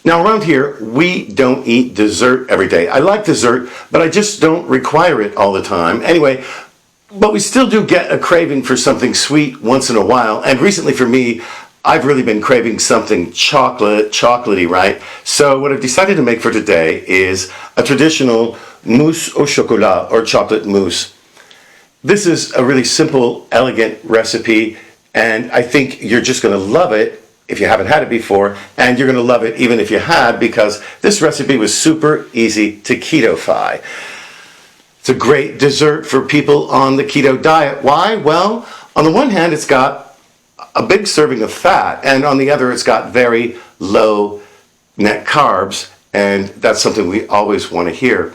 Now around here, we don't eat dessert every day. I like dessert, but I just don't require it all the time. Anyway, but we still do get a craving for something sweet once in a while. And recently for me, I've really been craving something chocolatey, right? So what I've decided to make for today is a traditional mousse au chocolat, or chocolate mousse. This is a really simple, elegant recipe, and I think you're just gonna love it if you haven't had it before, and you're gonna love it even if you had, because this recipe was super easy to keto-fy. It's a great dessert for people on the keto diet. Why? Well, on the one hand, it's got a big serving of fat, and on the other, it's got very low net carbs, and that's something we always want to hear.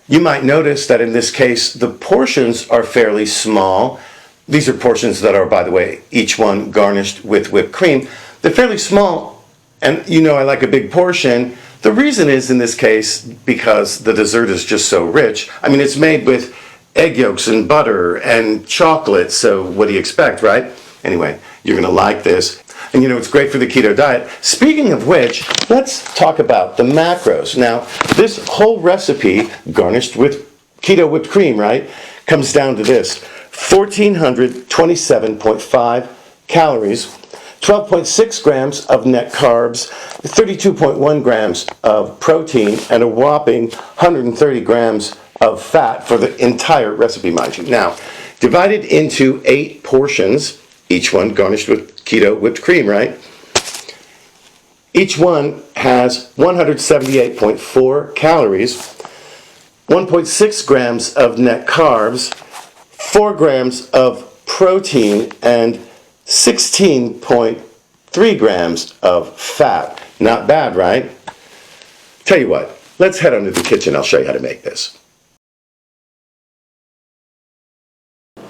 You might notice that in this case, the portions are fairly small. These are portions that are, by the way, each one garnished with whipped cream. They're fairly small, and you know I like a big portion. The reason is, in this case, because the dessert is just so rich. I mean, it's made with egg yolks and butter and chocolate, so what do you expect, right? Anyway, you're gonna like this. And you know, it's great for the keto diet. Speaking of which, let's talk about the macros. Now, this whole recipe, garnished with keto whipped cream, right, comes down to this: 1,427.5 calories, 12.6 grams of net carbs, 32.1 grams of protein, and a whopping 130 grams of fat for the entire recipe, mind you. Now, divided into 8 portions, each one garnished with keto whipped cream, right? Each one has 178.4 calories, 1.6 grams of net carbs, 4 grams of protein, and 16.3 grams of fat. Not bad, right? Tell you what, let's head on to the kitchen. I'll show you how to make this.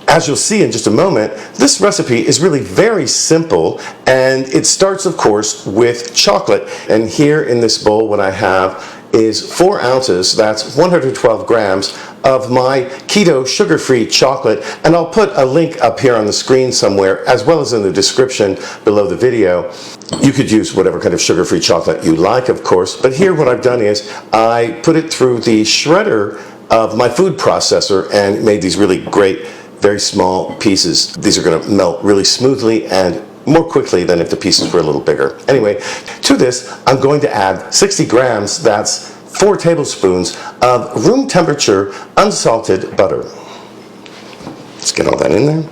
As you'll see in just a moment, this recipe is really very simple, and it starts, of course, with chocolate. And here in this bowl, what I have is 4 ounces, that's 112 grams, of my keto sugar-free chocolate. And I'll put a link up here on the screen somewhere, as well as in the description below the video. You could use whatever kind of sugar-free chocolate you like, of course. But here what I've done is I put it through the shredder of my food processor and made these really great, very small pieces. These are going to melt really smoothly and more quickly than if the pieces were a little bigger. Anyway, to this, I'm going to add 60 grams, that's 4 tablespoons of room temperature unsalted butter. Let's get all that in there.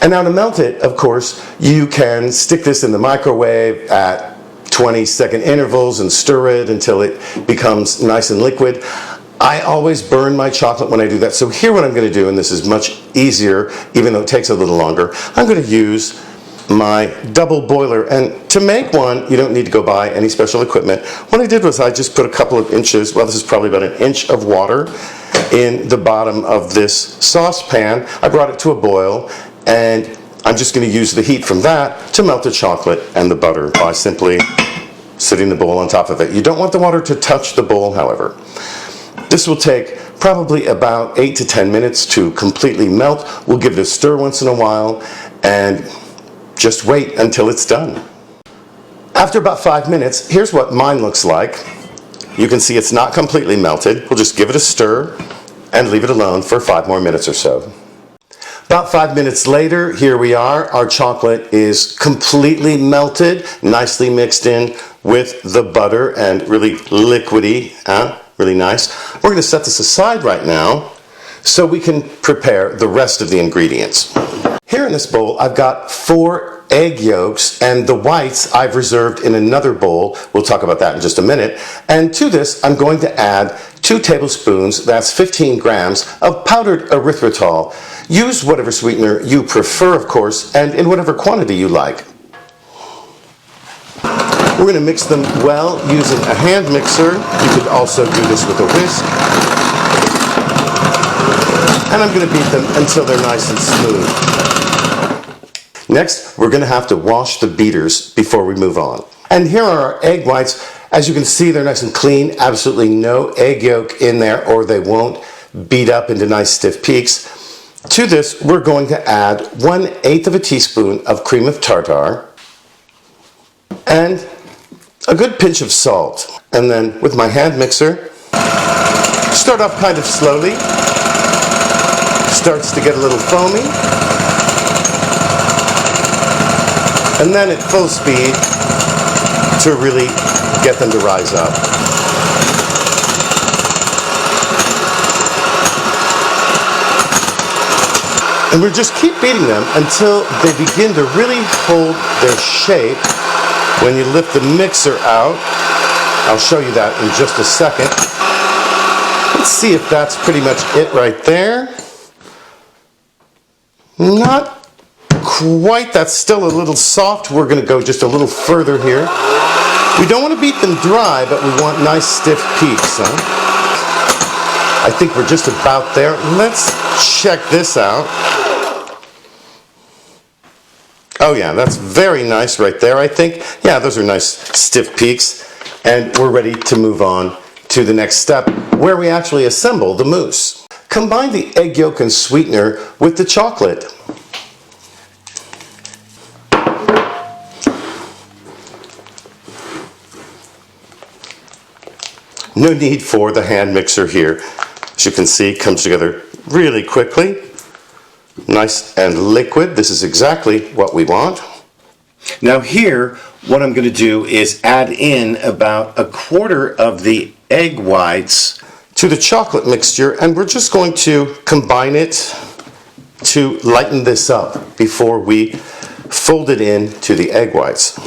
And now to melt it, of course, you can stick this in the microwave at 20-second intervals and stir it until it becomes nice and liquid. I always burn my chocolate when I do that. So here what I'm going to do, and this is much easier, even though it takes a little longer, I'm going to use my double boiler. And to make one, you don't need to go buy any special equipment. What I did was I just put a couple of inches, well, this is probably about 1 inch of water in the bottom of this saucepan. I brought it to a boil, and I'm just going to use the heat from that to melt the chocolate and the butter by simply sitting the bowl on top of it. You don't want the water to touch the bowl, however. This will take probably about 8 to 10 minutes to completely melt. We'll give it a stir once in a while and just wait until it's done. After about 5 minutes, here's what mine looks like. You can see it's not completely melted. We'll just give it a stir and leave it alone for 5 more minutes or so. About 5 minutes later, here we are. Our chocolate is completely melted, nicely mixed in with the butter and really liquidy, really nice. We're going to set this aside right now so we can prepare the rest of the ingredients. Here in this bowl, I've got 4 egg yolks, and the whites I've reserved in another bowl. We'll talk about that in just a minute. And to this, I'm going to add 2 tablespoons, that's 15 grams, of powdered erythritol. Use whatever sweetener you prefer, of course, and in whatever quantity you like. We're going to mix them well using a hand mixer. You could also do this with a whisk. And I'm going to beat them until they're nice and smooth. Next, we're going to have to wash the beaters before we move on. And here are our egg whites. As you can see, they're nice and clean. Absolutely no egg yolk in there, or they won't beat up into nice stiff peaks. To this, we're going to add 1/8 of a teaspoon of cream of tartar and a good pinch of salt. And then with my hand mixer, start off kind of slowly. Starts to get a little foamy. And then at full speed to really get them to rise up. And we'll just keep beating them until they begin to really hold their shape. When you lift the mixer out, I'll show you that in just a second. Let's see if that's pretty much it right there. Not quite, that's still a little soft. We're going to go just a little further here. We don't want to beat them dry, but we want nice stiff peaks. I think we're just about there. Let's check this out. Oh yeah, that's very nice right there, I think. Yeah, those are nice stiff peaks. And we're ready to move on to the next step, where we actually assemble the mousse. Combine the egg yolk and sweetener with the chocolate. No need for the hand mixer here. As you can see, it comes together really quickly. Nice and liquid. This is exactly what we want. Now here, what I'm going to do is add in about 1/4 of the egg whites to the chocolate mixture, and we're just going to combine it to lighten this up before we fold it in to the egg whites.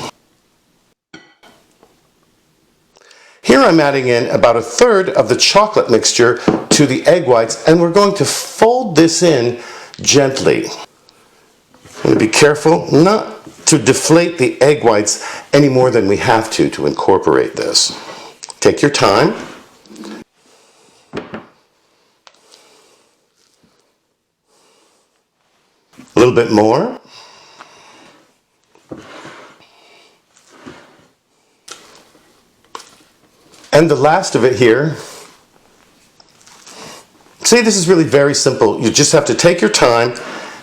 Here I'm adding in about 1/3 of the chocolate mixture to the egg whites, and we're going to fold this in gently. I'm going to be careful not to deflate the egg whites any more than we have to incorporate this. Take your time. A little bit more. And the last of it here. See, this is really very simple. You just have to take your time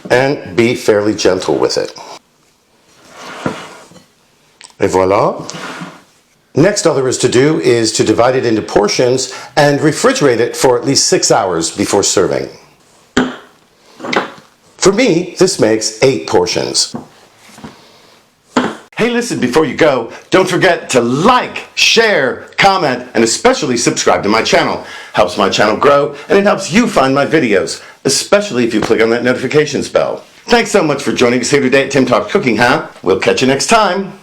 and be fairly gentle with it. Et voila. Next, all there is to do is to divide it into portions and refrigerate it for at least 6 hours before serving. For me, this makes 8 portions. Hey, listen, before you go, don't forget to like, share, comment, and especially subscribe to my channel. Helps my channel grow, and it helps you find my videos, especially if you click on that notifications bell. Thanks so much for joining us here today at Tim Talks Cooking, huh? We'll catch you next time.